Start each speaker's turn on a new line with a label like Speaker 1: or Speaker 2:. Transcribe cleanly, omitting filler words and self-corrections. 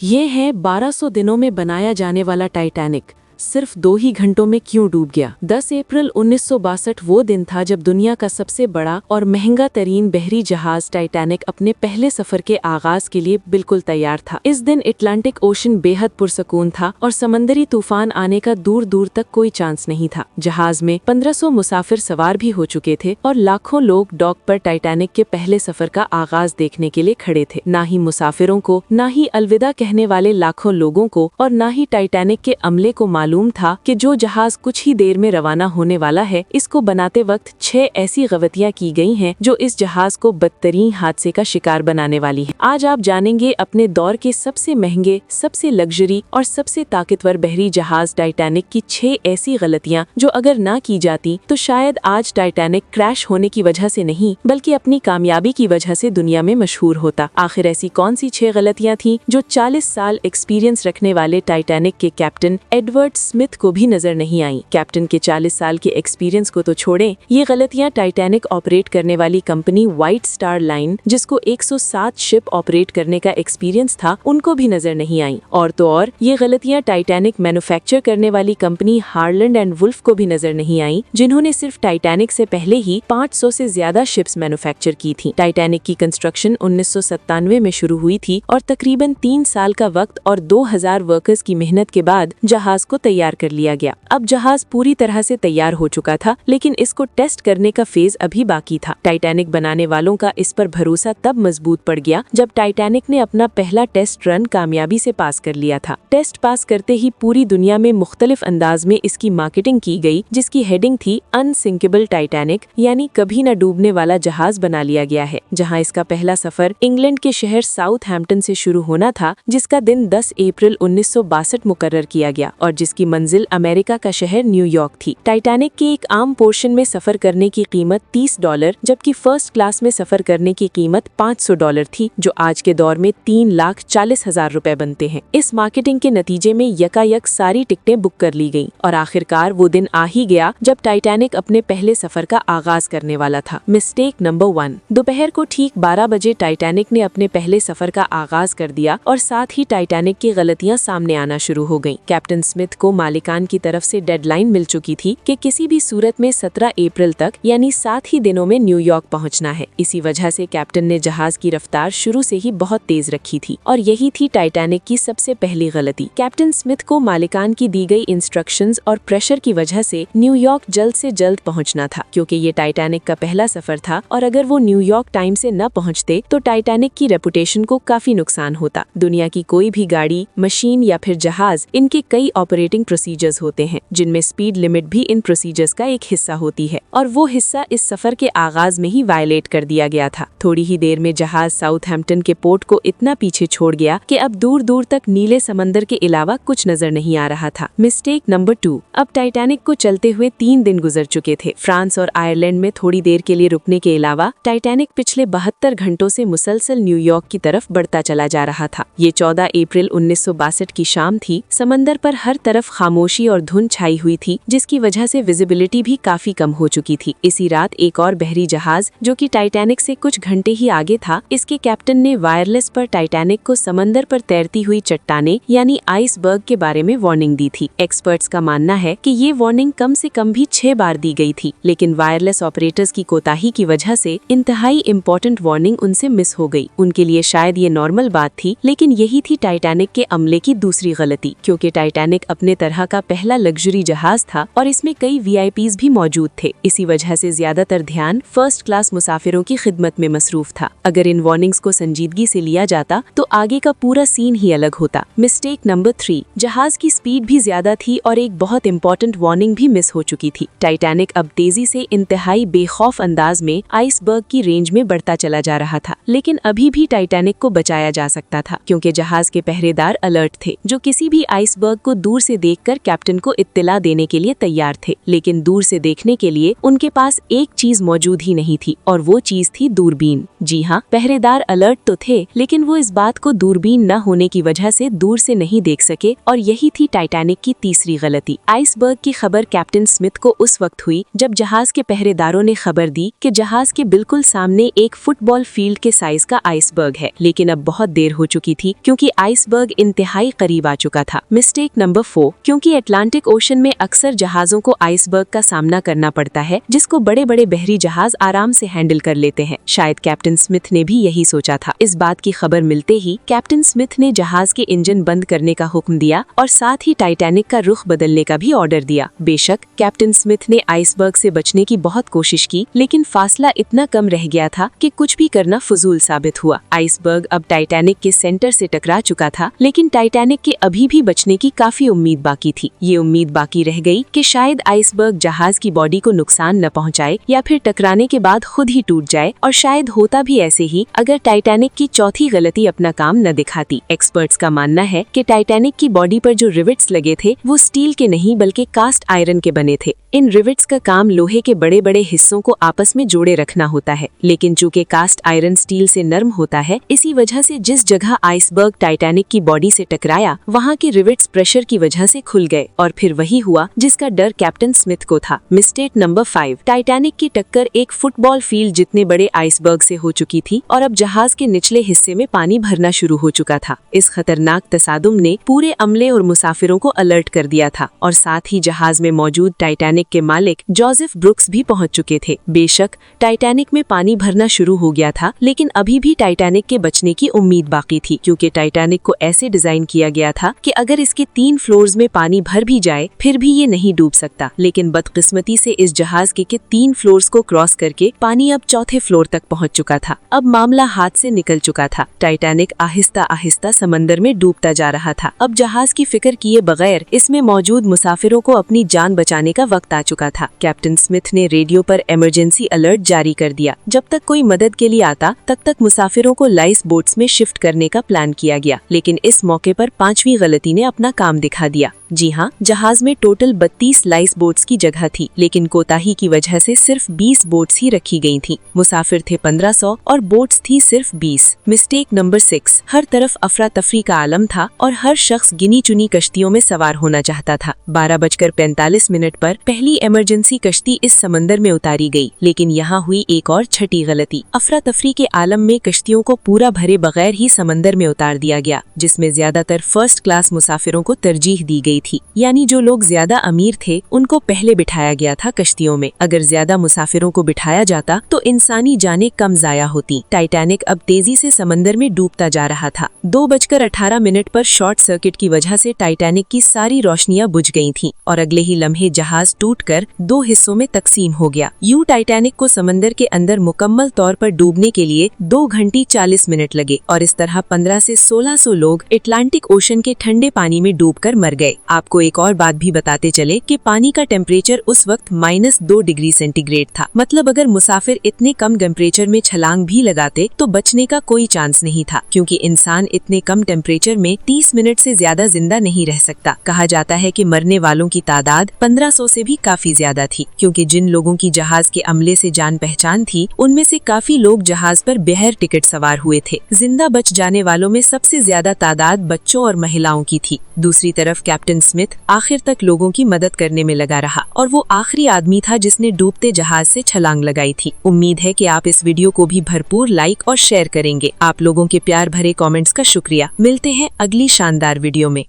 Speaker 1: ये है 1200 दिनों में बनाया जाने वाला टाइटैनिक सिर्फ 2 ही घंटों में क्यों डूब गया। 10 अप्रैल 1962 वो दिन था जब दुनिया का सबसे बड़ा और महंगा तरीन बहरी जहाज टाइटैनिक अपने पहले सफर के आगाज के लिए बिल्कुल तैयार था। इस दिन अटलांटिक ओशन बेहद पुरसकून था और समंदरी तूफान आने का दूर दूर तक कोई चांस नहीं था। जहाज में 1500 मुसाफिर सवार भी हो चुके थे और लाखों लोग डॉक पर टाइटैनिक के पहले सफर का आगाज देखने के लिए खड़े थे। ना ही मुसाफिरों को, ना ही अलविदा कहने वाले लाखों लोगों को और ना ही टाइटैनिक के अमले को मालूम था कि जो जहाज कुछ ही देर में रवाना होने वाला है, इसको बनाते वक्त 6 ऐसी गलतियां की गई हैं जो इस जहाज को बदतरीन हादसे का शिकार बनाने वाली हैं। आज आप जानेंगे अपने दौर के सबसे महंगे, सबसे लग्जरी और सबसे ताकतवर बहरी जहाज टाइटैनिक की 6 ऐसी गलतियां जो अगर ना की जाती तो शायद आज टाइटैनिक क्रैश होने की वजह से नहीं बल्कि अपनी कामयाबी की वजह से दुनिया में मशहूर होता। आखिर ऐसी कौन सी 6 गलतियां थी जो 40 साल एक्सपीरियंस रखने वाले टाइटैनिक के कैप्टन एडवर्ड स्मिथ को भी नजर नहीं आई। कैप्टन के 40 साल के एक्सपीरियंस को तो छोड़ें, ये गलतियां टाइटैनिक ऑपरेट करने वाली कंपनी व्हाइट स्टार लाइन, जिसको 107 शिप ऑपरेट करने का एक्सपीरियंस था, उनको भी नजर नहीं आई। और तो और ये गलतियां टाइटैनिक मैन्युफैक्चर करने वाली कंपनी हार्लैंड एंड वुल्फ को भी नजर नहीं आई, जिन्होंने सिर्फ टाइटैनिक से पहले ही 500 से ज्यादा शिप्स मैन्युफैक्चर की थी। टाइटैनिक की कंस्ट्रक्शन 1997 में शुरू हुई थी और तकरीबन 3 साल का वक्त और 2000 वर्कर्स की मेहनत के बाद जहाज को तैयार कर लिया गया। अब जहाज पूरी तरह से तैयार हो चुका था, लेकिन इसको टेस्ट करने का फेज अभी बाकी था। टाइटैनिक बनाने वालों का इस पर भरोसा तब मजबूत पड़ गया जब टाइटैनिक ने अपना पहला टेस्ट रन कामयाबी से पास कर लिया था। टेस्ट पास करते ही पूरी दुनिया में मुख्तलिफ अंदाज में इसकी मार्केटिंग की गई, जिसकी हेडिंग थी अनसिंकेबल टाइटैनिक, यानी कभी न डूबने वाला जहाज बना लिया गया है। जहां इसका पहला सफर इंग्लैंड के शहर साउथहैम्पटन से शुरू होना था, जिसका दिन 10 अप्रैल 1962 मुकर्रर किया गया और जिसकी मंजिल अमेरिका का शहर न्यूयॉर्क थी। टाइटैनिक के एक आम पोर्शन में सफर करने की कीमत $30, जबकि फर्स्ट क्लास में सफर करने की कीमत $500 थी, जो आज के दौर में 3,40,000 रुपए बनते हैं। इस मार्केटिंग के नतीजे में यकायक सारी टिकटें बुक कर ली गईं और आखिरकार वो दिन आ ही गया जब टाइटैनिक अपने पहले सफर का आगाज करने वाला था। Mistake number 1। दोपहर को ठीक 12 बजे टाइटैनिक ने अपने पहले सफर का आगाज कर दिया और साथ ही टाइटैनिक की गलतियां सामने आना शुरू हो गईं। कैप्टन स्मिथ को मालिकान की तरफ से डेडलाइन मिल चुकी थी कि किसी भी सूरत में 17 अप्रैल तक यानी 7 ही दिनों में न्यूयॉर्क पहुंचना है। इसी वजह से कैप्टन ने जहाज की रफ्तार शुरू से ही बहुत तेज रखी थी और यही थी टाइटैनिक की सबसे पहली गलती। कैप्टन स्मिथ को मालिकान की दी गई इंस्ट्रक्शंस और प्रेशर की वजह से न्यूयॉर्क जल्द से जल्द पहुंचना था, क्योंकि ये टाइटैनिक का पहला सफर था और अगर वो न्यूयॉर्क टाइम से न पहुंचते तो टाइटैनिक की रेपुटेशन को काफी नुकसान होता। दुनिया की कोई भी गाड़ी, मशीन या फिर जहाज, इनके कई ऑपरेटिंग प्रोसीजर्स होते हैं, जिनमें स्पीड लिमिट भी इन प्रोसीजर्स का एक हिस्सा होती है और वो हिस्सा इस सफर के आगाज में ही वायलेट कर दिया गया था। थोड़ी ही देर में जहाज साउथहैम्पटन के पोर्ट को इतना पीछे छोड़ गया कि अब दूर दूर तक नीले समंदर के अलावा कुछ नजर नहीं आ रहा था। Mistake number 2। अब टाइटैनिक को चलते हुए 3 दिन गुजर चुके थे। फ्रांस और आयरलैंड में थोड़ी देर के लिए रुकने के अलावा टाइटैनिक पिछले 72 घंटों से मुसलसल न्यूयॉर्क की तरफ बढ़ता चला जा रहा था। ये 14 अप्रैल 1962 की शाम थी। समंदर पर हर तरफ खामोशी और धुंध छाई हुई थी, जिसकी वजह से विजिबिलिटी भी काफी कम हो चुकी थी। इसी रात एक और बहरी जहाज जो कि टाइटैनिक से कुछ घंटे ही आगे था, इसके कैप्टन ने वायरलेस पर टाइटैनिक को समंदर पर तैरती हुई चट्टानें यानी आइसबर्ग के बारे में वार्निंग दी थी। एक्सपर्ट्स का मानना है कि ये वार्निंग कम से कम भी 6 बार दी गई थी, लेकिन वायरलेस ऑपरेटर्स की कोताही की वजह से इंतहाई इम्पोर्टेंट वार्निंग उनसे मिस हो गई। उनके लिए शायद ये नॉर्मल बात थी, लेकिन यही थी टाइटैनिक के अमले की दूसरी गलती, क्योंकि टाइटैनिक अपने तरह का पहला लग्जरी जहाज था और इसमें कई वीआईपीज भी मौजूद थे। इसी वजह से ज्यादातर ध्यान फर्स्ट क्लास मुसाफिरों की खिदमत में मसरूफ था। अगर इन वार्निंग्स को संजीदगी से लिया जाता तो आगे का पूरा सीन ही अलग होता। Mistake number 3। जहाज की स्पीड भी ज्यादा थी और एक बहुत इंपॉर्टेंट वार्निंग भी मिस हो चुकी थी। टाइटैनिक अब तेजी से इंतहाई बेखौफ अंदाज में आइसबर्ग की रेंज में बढ़ता चला जा रहा था, लेकिन अभी भी टाइटैनिक को बचाया जा सकता था, क्योंकि जहाज के पहरेदार अलर्ट थे, जो किसी भी आइसबर्ग को दूर से से देखकर कैप्टन को इत्तिला देने के लिए तैयार थे, लेकिन दूर से देखने के लिए उनके पास एक चीज मौजूद ही नहीं थी और वो चीज थी दूरबीन। जी हाँ, पहरेदार अलर्ट तो थे, लेकिन वो इस बात को दूरबीन न होने की वजह से दूर से नहीं देख सके और यही थी टाइटैनिक की तीसरी गलती। आइसबर्ग की खबर कैप्टन स्मिथ को उस वक्त हुई जब जहाज के पहरेदारों ने खबर दी कि जहाज के बिल्कुल सामने एक फुटबॉल फील्ड के साइज का आइसबर्ग है, लेकिन अब बहुत देर हो चुकी थी क्योंकि आइसबर्ग इंतहाई करीब आ चुका था। मिस्टेक नंबर 4, क्योंकि अटलांटिक ओशन में अक्सर जहाजों को आइसबर्ग का सामना करना पड़ता है जिसको बड़े बड़े बहरी जहाज आराम से हैंडल कर लेते हैं। शायद कैप्टन स्मिथ ने भी यही सोचा था। इस बात की खबर मिलते ही कैप्टन स्मिथ ने जहाज के इंजन बंद करने का हुक्म दिया और साथ ही टाइटैनिक का रुख बदलने का भी ऑर्डर दिया। बेशक कैप्टन स्मिथ ने आइसबर्ग से बचने की बहुत कोशिश की, लेकिन फासला इतना कम रह गया था कि कुछ भी करना फजूल साबित हुआ। आइसबर्ग अब टाइटैनिक के सेंटर से टकरा चुका था, लेकिन टाइटैनिक के अभी भी बचने की काफी उम्मीद बाकी थी। ये उम्मीद बाकी रह गई कि शायद आइसबर्ग जहाज की बॉडी को नुकसान न पहुंचाए या फिर टकराने के बाद खुद ही टूट जाए, और शायद होता भी ऐसे ही अगर टाइटैनिक की चौथी गलती अपना काम न दिखाती। एक्सपर्ट्स का मानना है कि टाइटैनिक की बॉडी पर जो रिवेट्स लगे थे वो स्टील के नहीं बल्कि कास्ट आयरन के बने थे। इन रिवेट्स का काम लोहे के बड़े बड़े हिस्सों को आपस में जोड़े रखना होता है, लेकिन चूंकि कास्ट आयरन स्टील से नरम होता है, इसी वजह से जिस जगह आइसबर्ग टाइटैनिक की बॉडी से टकराया वहाँ के रिवेट्स प्रेशर की वजह से खुल गए और फिर वही हुआ जिसका डर कैप्टन स्मिथ को था। मिस्टेक नंबर 5, टाइटैनिक की टक्कर एक फुटबॉल फील्ड जितने बड़े आइसबर्ग से हो चुकी थी और अब जहाज के निचले हिस्से में पानी भरना शुरू हो चुका था। इस खतरनाक तसादुम ने पूरे अमले और मुसाफिरों को अलर्ट कर दिया था और साथ ही जहाज में मौजूद टाइटैनिक के मालिक जोसेफ ब्रुक्स भी पहुंच चुके थे। बेशक टाइटैनिक में पानी भरना शुरू हो गया था, लेकिन अभी भी टाइटैनिक के बचने की उम्मीद बाकी थी, क्योंकि टाइटैनिक को ऐसे डिजाइन किया गया था कि अगर इसके 3 फ्लोर्स में पानी भर भी जाए फिर भी ये नहीं डूब सकता। लेकिन बदकिस्मती से इस जहाज के 3 फ्लोर्स को क्रॉस करके पानी अब चौथे फ्लोर तक पहुंच चुका था। अब मामला हाथ से निकल चुका था। टाइटैनिक आहिस्ता आहिस्ता समंदर में डूबता जा रहा था। अब जहाज की फिक्र किए बगैर इसमें मौजूद मुसाफिरों को अपनी जान बचाने का वक्त आ चुका था। कैप्टन स्मिथ ने रेडियो पर इमरजेंसी अलर्ट जारी कर दिया। जब तक कोई मदद के लिए आता तब तक मुसाफिरों को लाइफ बोट्स में शिफ्ट करने का प्लान किया गया, लेकिन इस मौके पर 5वीं गलती ने अपना काम दिखा दिया। जी हाँ, जहाज में टोटल 32 लाइफ बोट्स की जगह थी, लेकिन कोताही की वजह से सिर्फ 20 बोट्स ही रखी गई थी। मुसाफिर थे 1500 और बोट्स थी सिर्फ 20। मिस्टेक नंबर 6, हर तरफ अफरा तफरी का आलम था और हर शख्स गिनी चुनी कश्तियों में सवार होना चाहता था। 12:45 पर पहली इमरजेंसी कश्ती इस समंदर में उतारी गई, लेकिन यहाँ हुई एक और छठी गलती। अफरा तफरी के आलम में कश्तियों को पूरा भरे बगैर ही समंदर में उतार दिया गया, जिसमें ज्यादातर फर्स्ट क्लास मुसाफिरों को तरजीह दी गई थी। यानी जो लोग ज्यादा अमीर थे उनको पहले बिठाया गया था कश्तियों में। अगर ज्यादा मुसाफिरों को बिठाया जाता तो इंसानी जानें कम जाया होती। टाइटैनिक अब तेजी से समंदर में डूबता जा रहा था। 2:18 पर शॉर्ट सर्किट की वजह से टाइटैनिक की सारी रोशनियां बुझ गई थीं और अगले ही लम्हे जहाज टूटकर 2 हिस्सों में तकसीम हो गया। यूं टाइटैनिक को समंदर के अंदर मुकम्मल तौर पर डूबने के लिए 2 घंटे 40 मिनट लगे और इस तरह 1500 से 1600 लोग अटलांटिक ओशन के ठंडे पानी में डूबकर मर गए। आपको एक और बात भी बताते चले कि पानी का टेम्परेचर उस वक्त -2 डिग्री सेंटीग्रेड था। मतलब अगर मुसाफिर इतने कम टेम्परेचर में छलांग भी लगाते तो बचने का कोई चांस नहीं था, क्योंकि इंसान इतने कम टेम्परेचर में 30 मिनट से ज्यादा जिंदा नहीं रह सकता। कहा जाता है कि मरने वालों की तादाद 1500 से भी काफी ज्यादा थी, क्योंकि जिन लोगों की जहाज के अमले से जान पहचान थी उनमें से काफी लोग जहाज पर बगैर टिकट सवार हुए थे। जिंदा बच जाने वालों में सबसे ज्यादा तादाद बच्चों और महिलाओं की थी। दूसरी तरफ कैप्टन स्मिथ आखिर तक लोगों की मदद करने में लगा रहा और वो आखिरी आदमी था जिसने डूबते जहाज से छलांग लगाई थी। उम्मीद है कि आप इस वीडियो को भी भरपूर लाइक और शेयर करेंगे। आप लोगों के प्यार भरे कमेंट्स का शुक्रिया। मिलते हैं अगली शानदार वीडियो में।